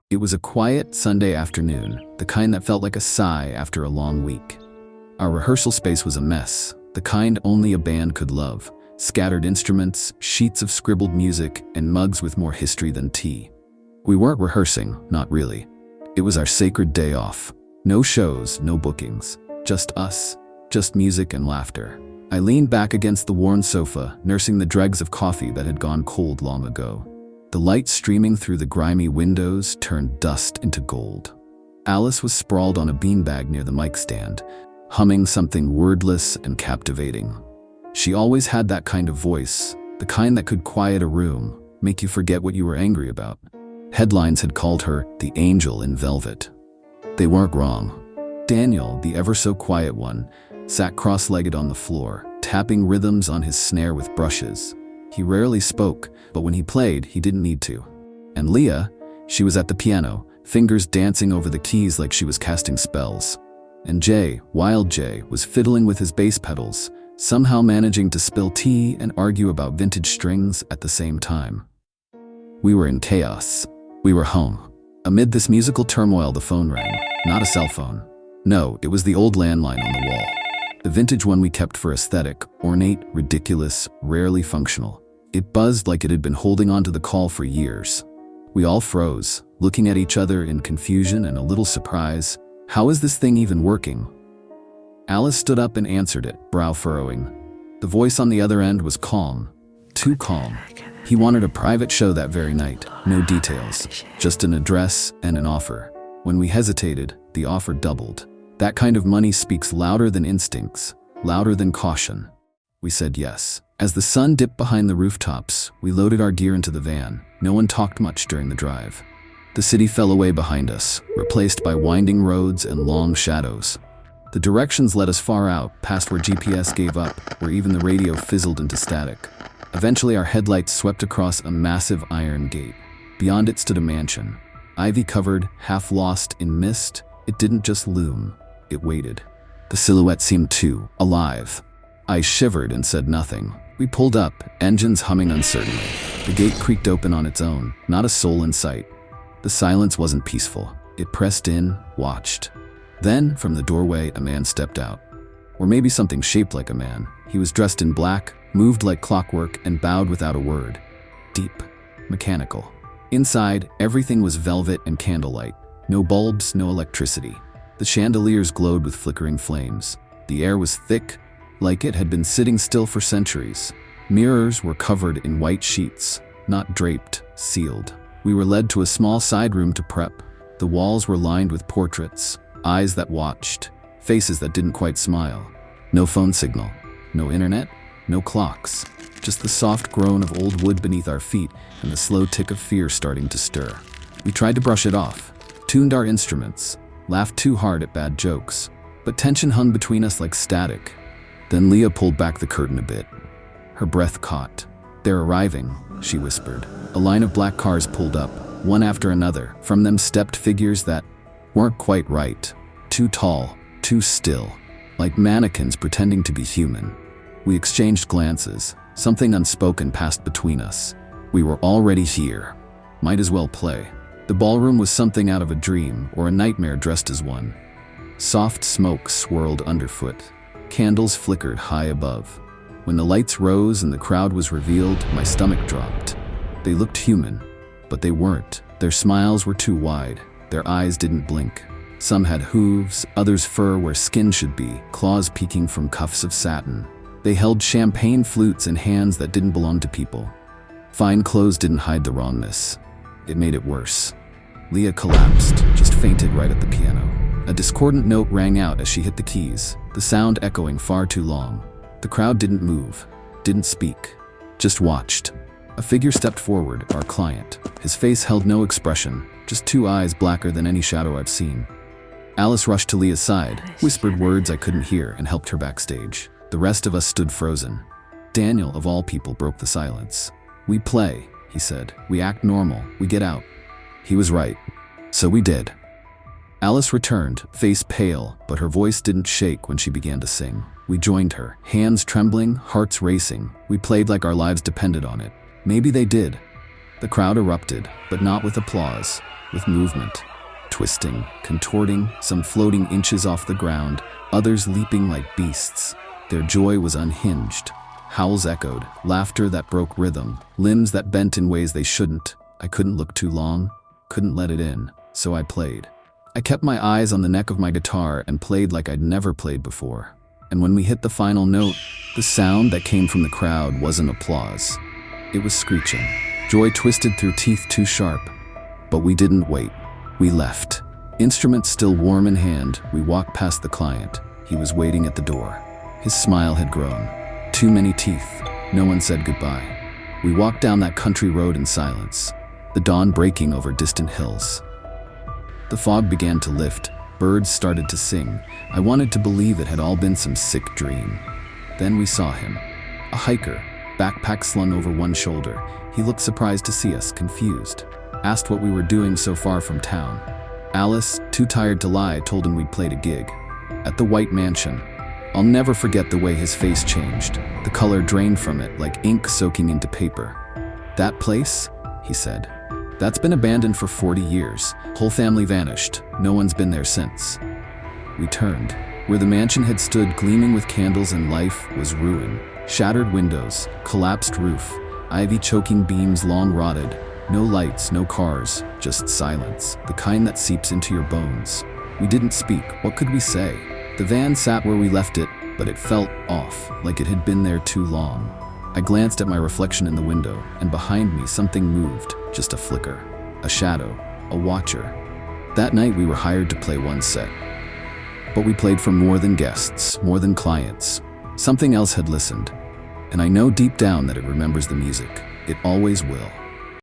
It was a quiet Sunday afternoon, the kind that felt like a sigh after a long week. Our rehearsal space was a mess, the kind only a band could love. Scattered instruments, sheets of scribbled music, and mugs with more history than tea. We weren't rehearsing, not really. It was our sacred day off. No shows, no bookings. Just us, just music and laughter. I leaned back against the worn sofa, nursing the dregs of coffee that had gone cold long ago. The light streaming through the grimy windows turned dust into gold. Alice was sprawled on a beanbag near the mic stand, humming something wordless and captivating. She always had that kind of voice, the kind that could quiet a room, make you forget what you were angry about. Headlines had called her the angel in velvet. They weren't wrong. Daniel, the ever-so-quiet one, sat cross-legged on the floor, tapping rhythms on his snare with brushes. He rarely spoke, but when he played, he didn't need to. And Leah, she was at the piano, fingers dancing over the keys like she was casting spells. And Jay, Wild Jay, was fiddling with his bass pedals, somehow managing to spill tea and argue about vintage strings at the same time. We were in chaos. We were home. Amid this musical turmoil, the phone rang. Not a cell phone. No, it was the old landline on the wall. The vintage one we kept for aesthetic, ornate, ridiculous, rarely functional. It buzzed like it had been holding on to the call for years. We all froze, looking at each other in confusion and a little surprise. How is this thing even working? Alice stood up and answered it, brow furrowing. The voice on the other end was calm. Too calm. He wanted a private show that very night. No details. Just an address and an offer. When we hesitated, the offer doubled. That kind of money speaks louder than instincts, louder than caution. We said yes. As the sun dipped behind the rooftops, we loaded our gear into the van. No one talked much during the drive. The city fell away behind us, replaced by winding roads and long shadows. The directions led us far out, past where GPS gave up, where even the radio fizzled into static. Eventually our headlights swept across a massive iron gate. Beyond it stood a mansion. Ivy-covered, half lost in mist, it didn't just loom. It waited. The silhouette seemed too alive. I shivered and said nothing. We pulled up, engines humming uncertainly. The gate creaked open on its own, not a soul in sight. The silence wasn't peaceful. It pressed in, watched. Then, from the doorway, a man stepped out. Or maybe something shaped like a man. He was dressed in black, moved like clockwork, and bowed without a word. Deep, mechanical. Inside, everything was velvet and candlelight. No bulbs, no electricity. The chandeliers glowed with flickering flames. The air was thick, like it had been sitting still for centuries. Mirrors were covered in white sheets, not draped, sealed. We were led to a small side room to prep. The walls were lined with portraits, eyes that watched, faces that didn't quite smile. No phone signal, no internet, no clocks. Just the soft groan of old wood beneath our feet and the slow tick of fear starting to stir. We tried to brush it off, tuned our instruments, laughed too hard at bad jokes, but tension hung between us like static. Then Leah pulled back the curtain a bit. Her breath caught. "They're arriving," she whispered. A line of black cars pulled up, one after another. From them stepped figures that weren't quite right. Too tall, too still, like mannequins pretending to be human. We exchanged glances. Something unspoken passed between us. We were already here. Might as well play. The ballroom was something out of a dream or a nightmare dressed as one. Soft smoke swirled underfoot. Candles flickered high above. When the lights rose and the crowd was revealed, my stomach dropped. They looked human, but they weren't. Their smiles were too wide. Their eyes didn't blink. Some had hooves, others fur where skin should be, claws peeking from cuffs of satin. They held champagne flutes in hands that didn't belong to people. Fine clothes didn't hide the wrongness. It made it worse. Leah collapsed, just fainted right at the piano. A discordant note rang out as she hit the keys, the sound echoing far too long. The crowd didn't move, didn't speak, just watched. A figure stepped forward, our client. His face held no expression, just two eyes blacker than any shadow I've seen. Alice rushed to Leah's side, whispered words I couldn't hear, and helped her backstage. The rest of us stood frozen. Daniel, of all people, broke the silence. "We play," he said. "We act normal. We get out." He was right. So we did. Alice returned, face pale, but her voice didn't shake when she began to sing. We joined her, hands trembling, hearts racing. We played like our lives depended on it. Maybe they did. The crowd erupted, but not with applause. with movement. Twisting, contorting, some floating inches off the ground, others leaping like beasts. Their joy was unhinged. Howls echoed, laughter that broke rhythm, limbs that bent in ways they shouldn't. I couldn't look too long, couldn't let it in, so I played. I kept my eyes on the neck of my guitar and played like I'd never played before. And when we hit the final note, the sound that came from the crowd wasn't applause. It was screeching. Joy twisted through teeth too sharp. But we didn't wait. We left. Instruments still warm in hand, we walked past the client. He was waiting at the door. His smile had grown. Too many teeth. No one said goodbye. We walked down that country road in silence, the dawn breaking over distant hills. The fog began to lift. Birds started to sing. I wanted to believe it had all been some sick dream. Then we saw him. A hiker, backpack slung over one shoulder. He looked surprised to see us, confused. Asked what we were doing so far from town. Alice, too tired to lie, told him we'd played a gig. At the White Mansion. I'll never forget the way his face changed. The color drained from it like ink soaking into paper. "That place?" he said. "That's been abandoned for 40 years. Whole family vanished. No one's been there since." We turned. Where the mansion had stood gleaming with candles and life was ruin. Shattered windows, collapsed roof, ivy choking beams long rotted. No lights, no cars, just silence, the kind that seeps into your bones. We didn't speak. What could we say? The van sat where we left it, but it felt off, like it had been there too long. I glanced at my reflection in the window, and behind me something moved, just a flicker, a shadow, a watcher. That night we were hired to play one set. But we played for more than guests, more than clients. Something else had listened, and I know deep down that it remembers the music. It always will.